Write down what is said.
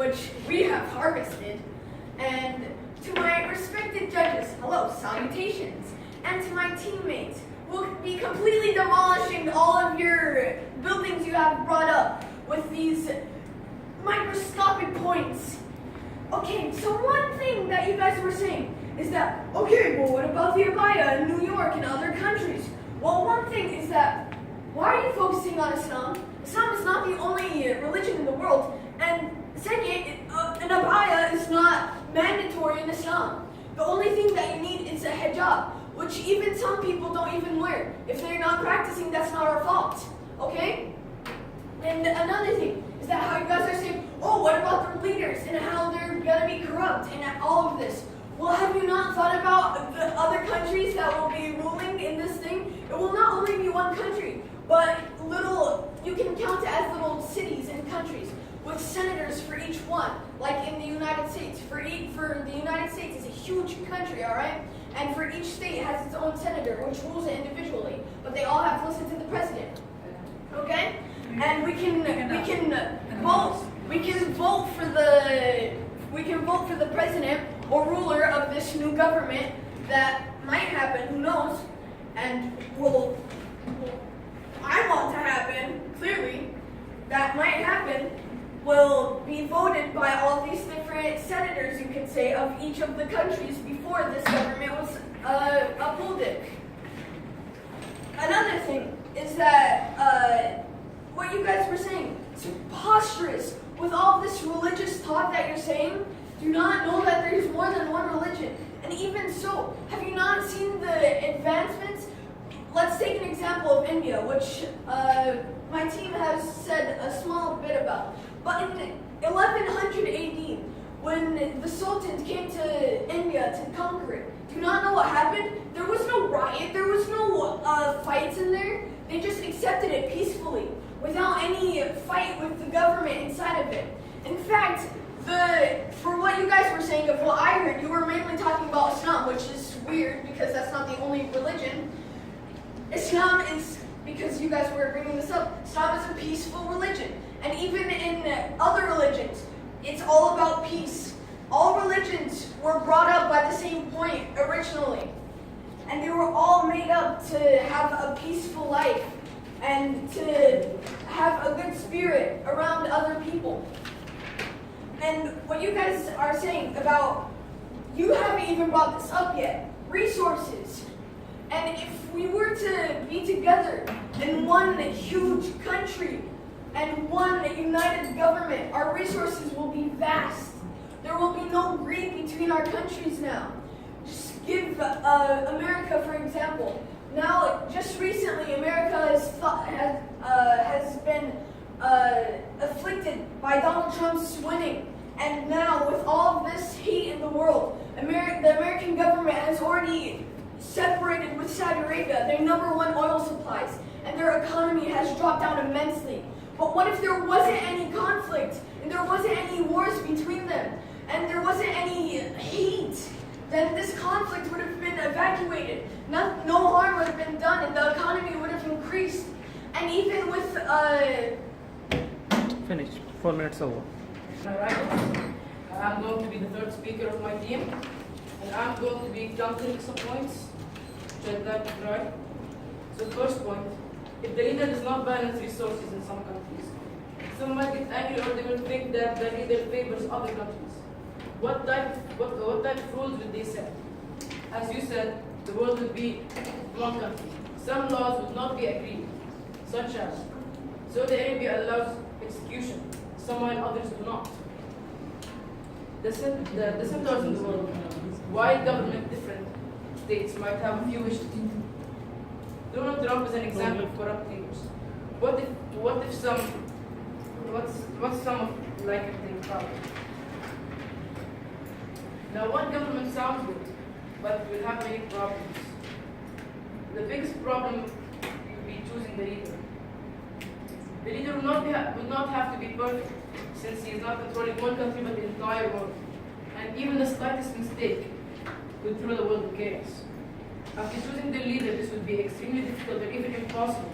which we have harvested. And to my respected judges, hello, salutations. And to my teammates, we'll be completely demolishing all of your buildings you have brought up with these microscopic points. Okay, so one thing that you guys were saying is that, okay, well, what about the abaya in New York and other countries? Well, one thing is that, why are you focusing on Islam? Islam is not the only religion in the world, and second, an abaya is not mandatory in Islam. The only thing that you need is a hijab, which even some people don't even wear. If they're not practicing, that's not our fault, okay? And another thing is that how you guys are saying, oh, what about the leaders and how they're gonna be corrupt and all of this? Well, have you not thought about the other countries that will be ruling in this thing? It will not only be one country, but you can count it as little cities and countries with senators for each one, like in the United States. For the United States, it's a huge country, all right? And for each state has its own senator, which rules it individually, but they all have to listen to the president, okay? And we can vote for the president or ruler of this new government that might happen, who knows, and I want to happen, clearly, that might happen, will be voted by all these different senators, you could say, of each of the countries before this government was upholded. Another thing is that what you guys were saying, it's preposterous. With all this religious talk that you're saying, do you not know that there's more than one religion? And even so, have you not seen the advancements? Let's take an example of India, which my team has said a small bit about. But in 1100 AD, when the Sultan came to India to conquer it, do you not know what happened? There was no riot, there was no fights in there. They just accepted it peacefully, without any fight with the government inside of it. In fact, for what you guys were saying of what I heard, you were mainly talking about Islam, which is weird because that's not the only religion. Islam is, because you guys were bringing this up, Islam is a peaceful religion. And even in other religions, it's all about peace. All religions were brought up by the same point originally. And they were all made up to have a peaceful life and to have a good spirit around other people. And what you guys are saying about, you haven't even brought this up yet, resources. And if we were to be together in one huge country and one united government, our resources will be vast. There will be no greed between our countries now. Just give America, for example. Now, just recently, America has been afflicted by Donald Trump's winning. And now, with all of this hate in the world, the American government has already separated with Saudi Arabia, their #1 oil supplies, and their economy has dropped down immensely. But what if there wasn't any conflict, and there wasn't any wars between them, and there wasn't any hate? Then this conflict would have been evacuated. No harm would have been done, and the economy would have increased. And even with Finished. 4 minutes over. Alright, I'm going to be the third speaker of my team, and I'm going to be countering some points. Check that right. So first point, if the leader does not balance resources in some countries, some might get angry or they will think that the leader favors other countries. What type of rules would they set? As you said, the world would be one country. Some laws would not be agreed, such as Saudi Arabia allows execution, some while others do not. The dissenters in the world, while government different states might have a few wishes. Donald Trump is an example of corrupt leaders. What's some of like a thing problem? Now, one government sounds good, but will have many problems. The biggest problem will be choosing the leader. The leader will not have to be perfect, since he is not controlling one country but the entire world. And even the slightest mistake could throw the world in chaos. After choosing the leader, this would be extremely difficult or even impossible